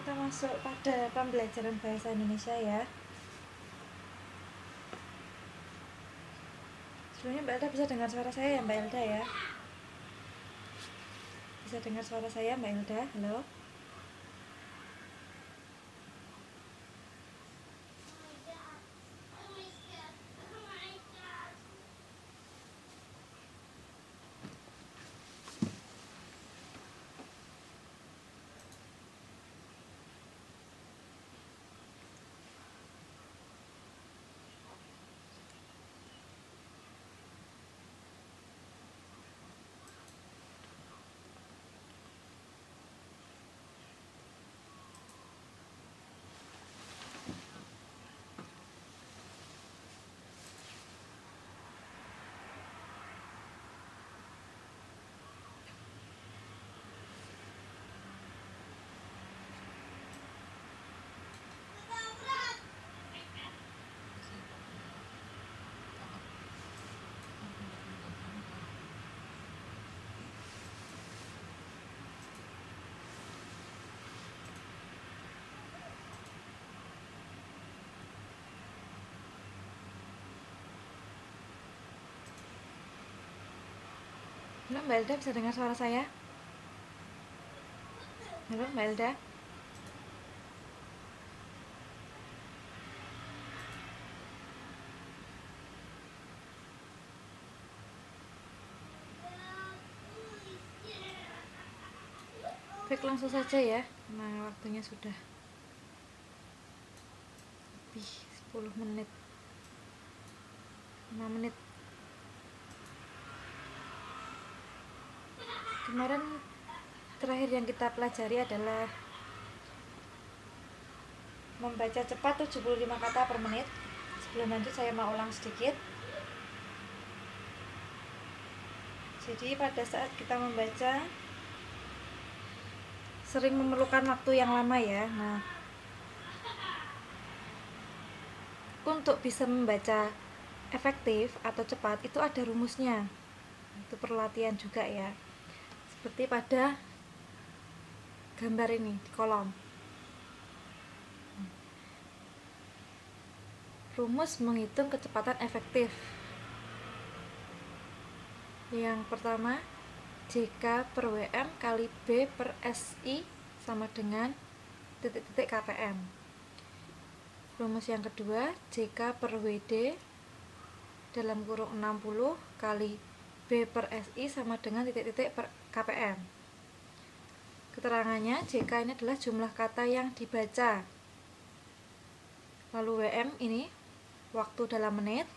Kita masuk pada pembelajaran bahasa Indonesia ya. Sebelumnya Mbak Elda bisa dengar suara saya ya Mbak Elda ya? Bisa dengar suara saya Mbak Elda? Halo? Halo Mbak Elda, bisa dengar suara saya? Halo Mbak Elda? Baik, langsung saja ya. Nah, waktunya sudah lebih 10 menit 5 menit. Kemarin terakhir yang kita pelajari adalah membaca cepat 75 kata per menit. Sebelum lanjut saya mau ulang sedikit. Jadi pada saat kita membaca sering memerlukan waktu yang lama ya. Nah, untuk bisa membaca efektif atau cepat itu ada rumusnya. Itu perlu latihan juga ya. Seperti pada gambar ini di kolom. Rumus menghitung kecepatan efektif. Yang pertama, JK per WM kali B per SI sama dengan titik-titik KPM. Rumus yang kedua, JK per WD dalam kurung 60 kali B per SI sama dengan titik-titik per KPM. Keterangannya, JK ini adalah jumlah kata yang dibaca. Lalu WM ini waktu dalam menit.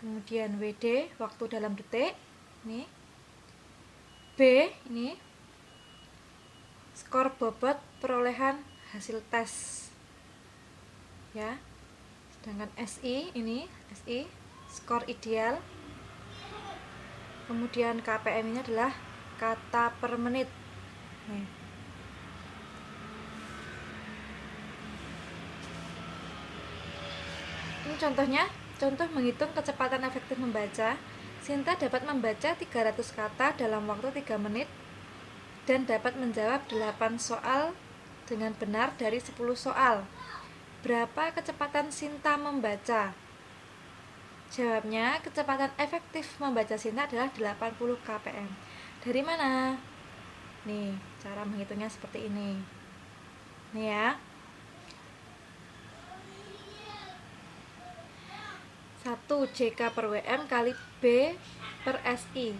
Kemudian WD waktu dalam detik. Ini B ini skor bobot perolehan hasil tes ya. Sedangkan SI ini skor ideal. Kemudian KPM ini adalah kata per menit. Nih. Ini contohnya, contoh menghitung kecepatan efektif membaca. Sinta dapat membaca 300 kata dalam waktu 3 menit dan dapat menjawab 8 soal dengan benar dari 10 soal. Berapa kecepatan Sinta membaca? Jawabnya, kecepatan efektif membaca Sinta adalah 80 kpm. Dari mana? Nih, cara menghitungnya seperti ini. Nih ya. 1 JK per WM kali B per SI.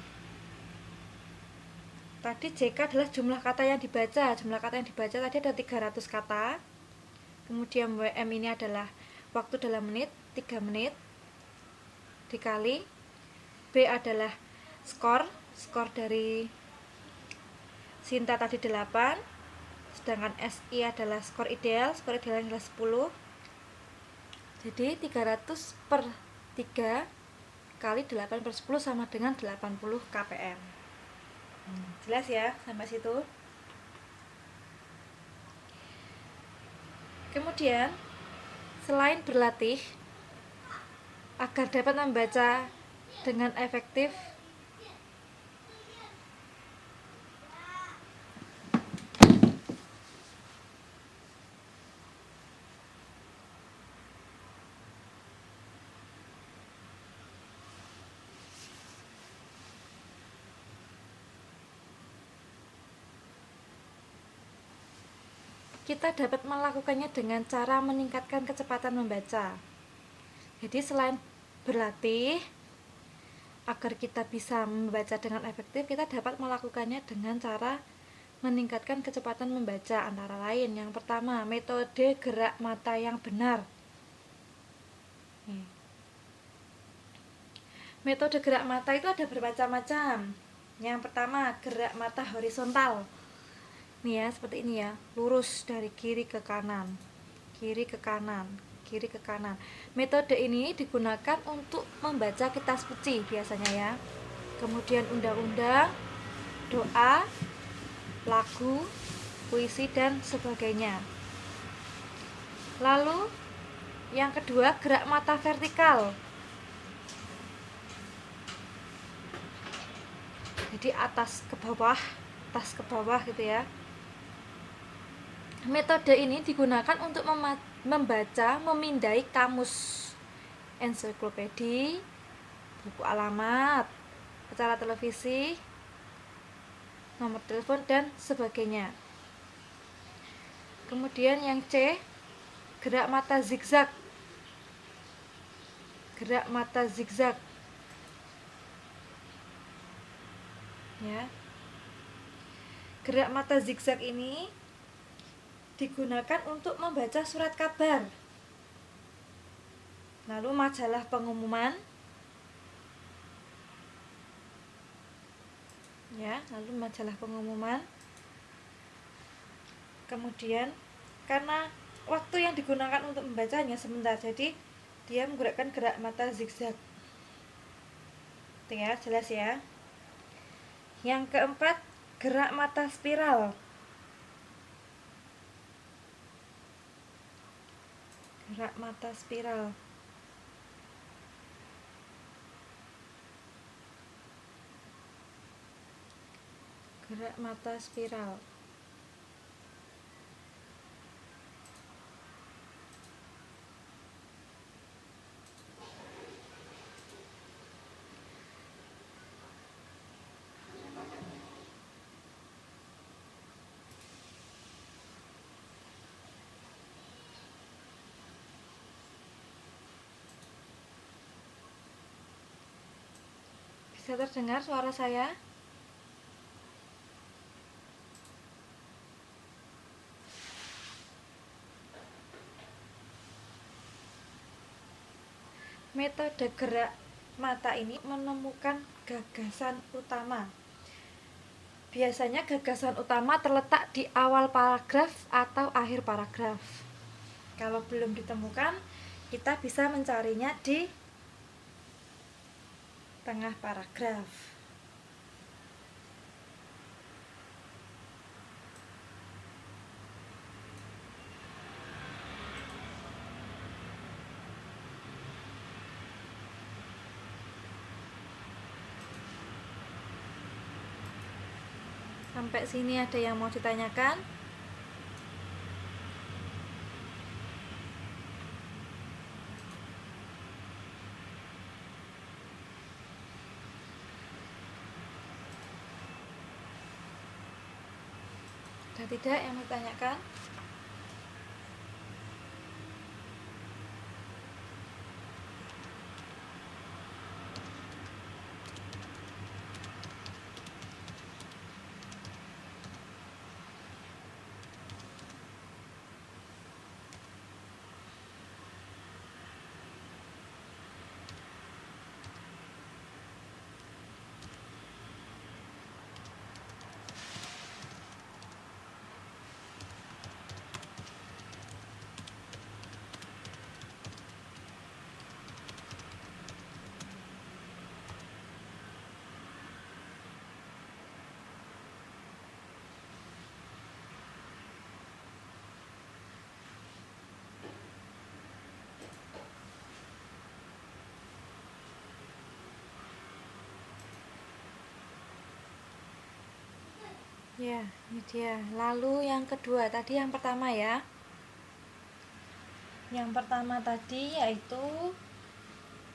Tadi JK adalah jumlah kata yang dibaca. Jumlah kata yang dibaca tadi ada 300 kata. Kemudian WM ini adalah waktu dalam menit, 3 menit. Dikali B adalah skor dari Sinta tadi 8. Sedangkan SI adalah skor idealnya adalah 10. Jadi 300 per 3 kali 8 per 10 sama dengan 80 kpm. Jelas ya sampai situ? Kemudian selain berlatih agar dapat membaca dengan efektif, kita dapat melakukannya dengan cara meningkatkan kecepatan membaca. Jadi selain berlatih agar kita bisa membaca dengan efektif, kita dapat melakukannya dengan cara meningkatkan kecepatan membaca, antara lain yang pertama, metode gerak mata yang benar. Metode gerak mata itu ada bermacam-macam. Yang pertama, gerak mata horizontal. Nih ya, seperti ini ya, lurus dari kiri ke kanan, kiri ke kanan, kiri ke kanan. Metode ini digunakan untuk membaca kitab suci biasanya ya. Kemudian undang-undang, doa, lagu, puisi dan sebagainya. Lalu yang kedua, gerak mata vertikal. Jadi atas ke bawah gitu ya. Metode ini digunakan untuk membaca, memindai kamus, ensiklopedi, buku alamat, acara televisi, nomor telepon dan sebagainya. Kemudian yang C, gerak mata zigzag. Gerak mata zigzag. Ya. Gerak mata zigzag ini digunakan untuk membaca surat kabar, lalu majalah pengumuman, ya, lalu majalah pengumuman. Kemudian karena waktu yang digunakan untuk membacanya sebentar, jadi dia menggunakan gerak mata zigzag. Itu ya, jelas ya. Yang keempat, gerak mata spiral. Gerak mata spiral. Gerak mata spiral. Bisa terdengar suara saya? Metode gerak mata ini menemukan gagasan utama. Biasanya gagasan utama terletak di awal paragraf atau akhir paragraf. Kalau belum ditemukan, kita bisa mencarinya di tengah paragraf. Sampai sini ada yang mau ditanyakan? Ada tidak yang mau ditanyakan? Ya, ini dia. Lalu yang kedua, tadi yang pertama ya. Yang pertama tadi yaitu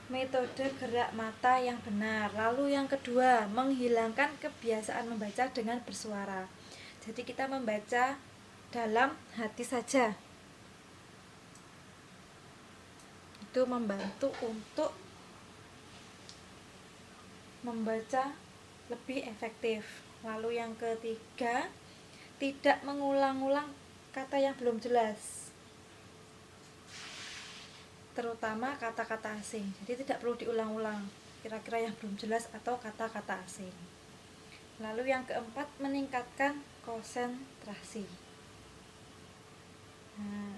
metode gerak mata yang benar. Lalu yang kedua, menghilangkan kebiasaan membaca dengan bersuara. Jadi kita membaca dalam hati saja. Itu membantu untuk membaca lebih efektif. Lalu yang ketiga, tidak mengulang-ulang kata yang belum jelas, terutama kata-kata asing. Jadi tidak perlu diulang-ulang kira-kira yang belum jelas atau kata-kata asing. Lalu yang keempat, meningkatkan konsentrasi. Nah,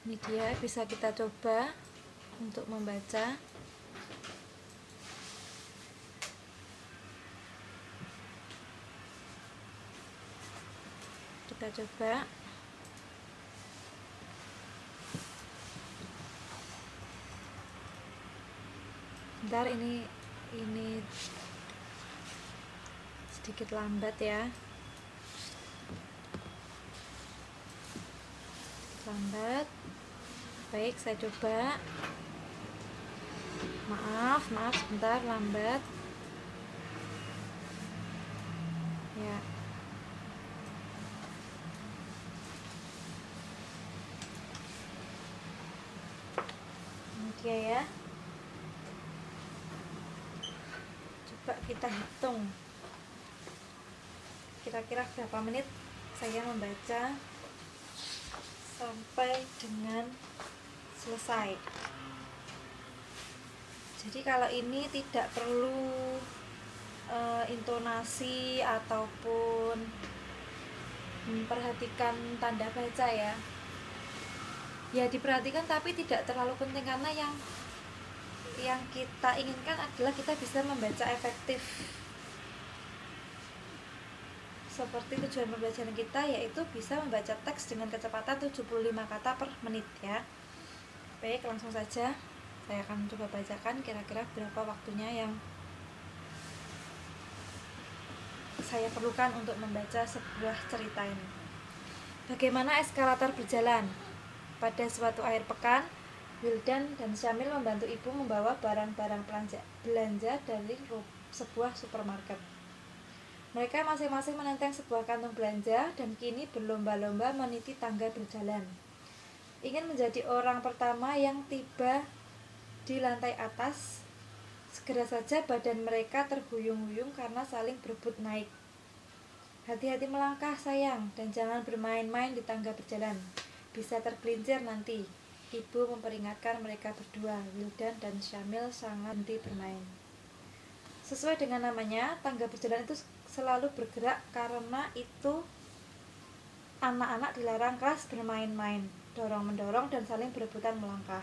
ini dia, bisa kita coba untuk membaca. Kita coba. Bentar, ini sedikit lambat ya. Lambat. Baik, saya coba. Maaf sebentar, lambat. Ya. Ini dia ya. Coba kita hitung. Kira-kira berapa menit saya membaca sampai dengan selesai. Jadi kalau ini tidak perlu intonasi ataupun memperhatikan tanda baca ya. Ya diperhatikan, tapi tidak terlalu penting, karena yang kita inginkan adalah kita bisa membaca efektif. Seperti tujuan pembelajaran kita, yaitu bisa membaca teks dengan kecepatan 75 kata per menit ya. Baik, langsung saja saya akan coba bacakan kira-kira berapa waktunya yang saya perlukan untuk membaca sebuah cerita ini. Bagaimana eskalator berjalan? Pada suatu akhir pekan, Wildan dan Syamil membantu ibu membawa barang-barang belanja dari sebuah supermarket. Mereka masing-masing menenteng sebuah kantong belanja dan kini berlomba-lomba meniti tangga berjalan. Ingin menjadi orang pertama yang tiba di lantai atas. Segera saja badan mereka terhuyung-huyung karena saling berebut naik. Hati-hati melangkah sayang, dan jangan bermain-main di tangga berjalan. Bisa tergelincir nanti. Ibu memperingatkan mereka berdua. Wildan dan Syamil sangat henti bermain. Sesuai dengan namanya, tangga berjalan itu selalu bergerak, karena itu anak-anak dilarang keras bermain-main, dorong-mendorong dan saling berebutan melangkah.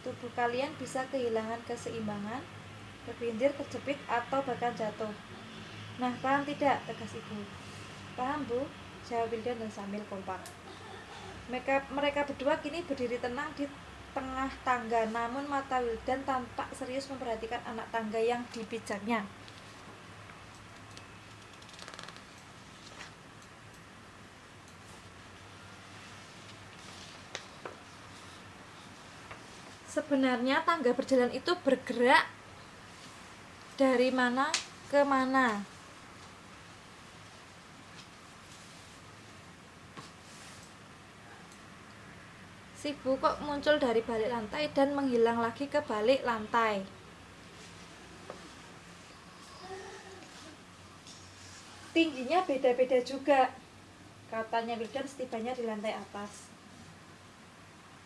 Tubuh kalian bisa kehilangan keseimbangan, tergelincir, terjepit, atau bahkan jatuh. Nah, paham tidak? Tegas ibu. Paham, Bu, jawab Wildan dan Syamil kompak. Mereka berdua kini berdiri tenang di tengah tangga, namun mata Wildan tampak serius memperhatikan anak tangga yang dipijaknya. Sebenarnya tangga berjalan itu bergerak dari mana ke mana. Si Bu kok muncul dari balik lantai dan menghilang lagi ke balik lantai. Tingginya beda-beda juga, katanya Wildan setibanya di lantai atas.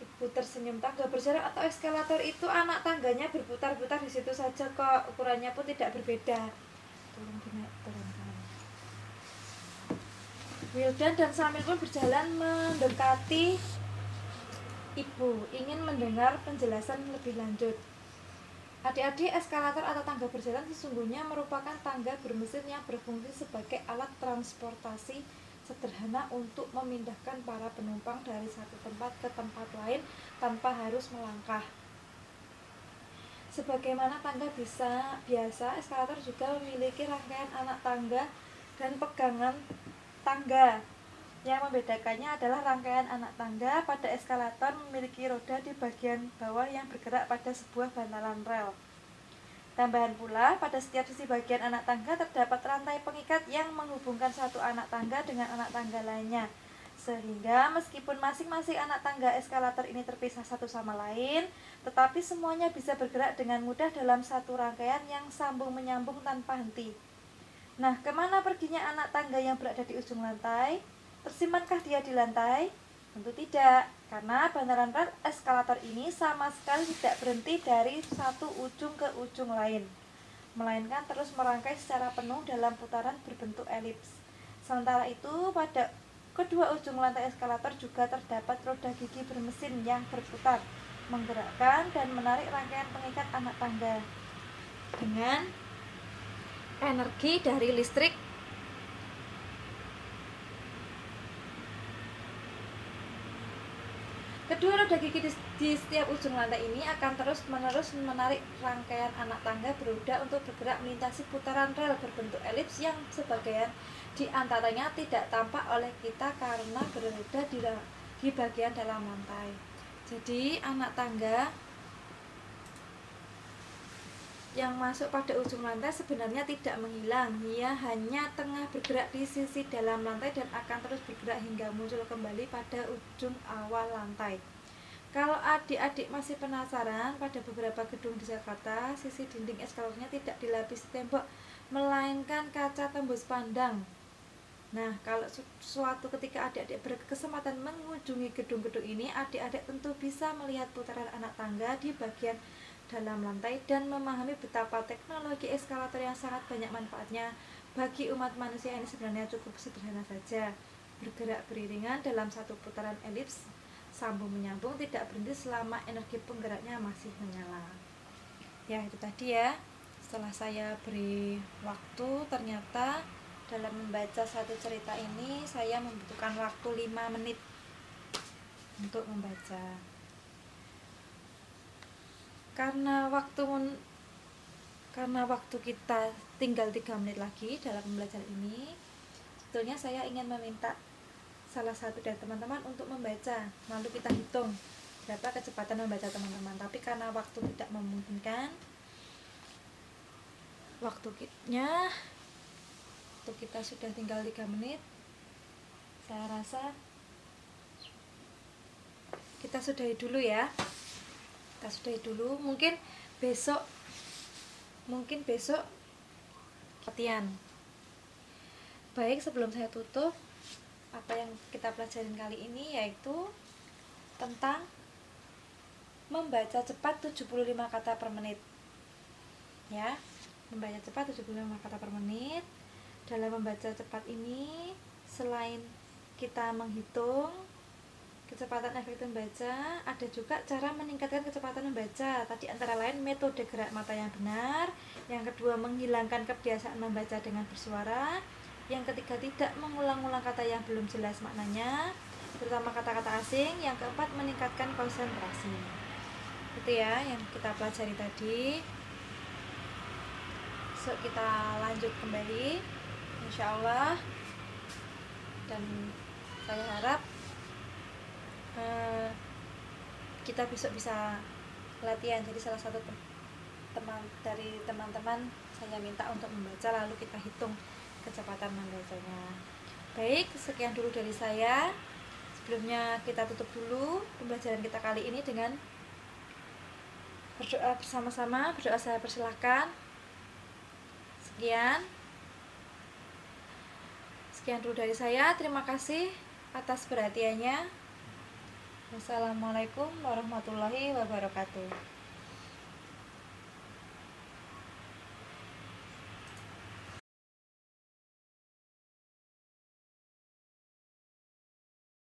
Ibu tersenyum. Tangga berjalan atau eskalator itu anak tangganya berputar-putar di situ saja kok, ukurannya pun tidak berbeda. Turunkan. Wildan dan Syamil pun berjalan mendekati ibu, ingin mendengar penjelasan lebih lanjut. Adik-adik, eskalator atau tangga berjalan sesungguhnya merupakan tangga bermesin yang berfungsi sebagai alat transportasi sederhana untuk memindahkan para penumpang dari satu tempat ke tempat lain tanpa harus melangkah. Sebagaimana tangga biasa, eskalator juga memiliki rangkaian anak tangga dan pegangan tangga. Yang membedakannya adalah rangkaian anak tangga pada eskalator memiliki roda di bagian bawah yang bergerak pada sebuah bantalan rel. Tambahan pula, pada setiap sisi bagian anak tangga terdapat rantai pengikat yang menghubungkan satu anak tangga dengan anak tangga lainnya. Sehingga meskipun masing-masing anak tangga eskalator ini terpisah satu sama lain, tetapi semuanya bisa bergerak dengan mudah dalam satu rangkaian yang sambung menyambung tanpa henti. Nah, kemana perginya anak tangga yang berada di ujung lantai? Tersimpankah dia di lantai? Tentu tidak, karena bantalan rel eskalator ini sama sekali tidak berhenti dari satu ujung ke ujung lain, melainkan terus merangkai secara penuh dalam putaran berbentuk elips. Sementara itu, pada kedua ujung lantai eskalator juga terdapat roda gigi bermesin yang berputar, menggerakkan dan menarik rangkaian pengikat anak tangga dengan energi dari listrik. Kedua roda gigi di setiap ujung lantai ini akan terus-menerus menarik rangkaian anak tangga beroda untuk bergerak melintasi putaran rel berbentuk elips yang sebagian di antaranya tidak tampak oleh kita karena berada di bagian dalam lantai. Jadi anak tangga yang masuk pada ujung lantai sebenarnya tidak menghilang, ia hanya tengah bergerak di sisi dalam lantai dan akan terus bergerak hingga muncul kembali pada ujung awal lantai. Kalau adik-adik masih penasaran, pada beberapa gedung di Jakarta, sisi dinding eskalatornya tidak dilapisi tembok, melainkan kaca tembus pandang. Nah, kalau suatu ketika adik-adik berkesempatan mengunjungi gedung-gedung ini, adik-adik tentu bisa melihat putaran anak tangga di bagian dalam lantai dan memahami betapa teknologi eskalator yang sangat banyak manfaatnya bagi umat manusia ini sebenarnya cukup sederhana saja, bergerak beriringan dalam satu putaran elips sambung menyambung, tidak berhenti selama energi penggeraknya masih menyala. Ya, itu tadi ya. Setelah saya beri waktu, ternyata dalam membaca satu cerita ini saya membutuhkan waktu 5 menit untuk membaca. Karena waktu kita tinggal 3 menit lagi dalam pembelajaran ini, sebetulnya saya ingin meminta salah satu dari teman-teman untuk membaca, lalu kita hitung berapa kecepatan membaca teman-teman. Tapi karena waktu tidak memungkinkan, waktu kita sudah tinggal 3 menit, saya rasa kita sudahi dulu ya. Mungkin besok latihan. Baik, sebelum saya tutup, apa yang kita pelajarin kali ini yaitu tentang membaca cepat 75 kata per menit. Ya, membaca cepat 75 kata per menit. Dalam membaca cepat ini, selain kita menghitung kecepatan efektif membaca, ada juga cara meningkatkan kecepatan membaca. Tadi antara lain metode gerak mata yang benar, yang kedua menghilangkan kebiasaan membaca dengan bersuara, yang ketiga tidak mengulang-ulang kata yang belum jelas maknanya, terutama kata-kata asing, yang keempat meningkatkan konsentrasi. Itu ya yang kita pelajari tadi. So, kita lanjut kembali insyaallah, dan saya harap kita besok bisa latihan. Jadi salah satu teman-teman saya minta untuk membaca, lalu kita hitung kecepatan membacanya. Baik, sekian dulu dari saya. Sebelumnya kita tutup dulu pembelajaran kita kali ini dengan berdoa bersama-sama. Berdoa saya persilahkan. Sekian dulu dari saya. Terima kasih atas perhatiannya. Wassalamualaikum warahmatullahi wabarakatuh.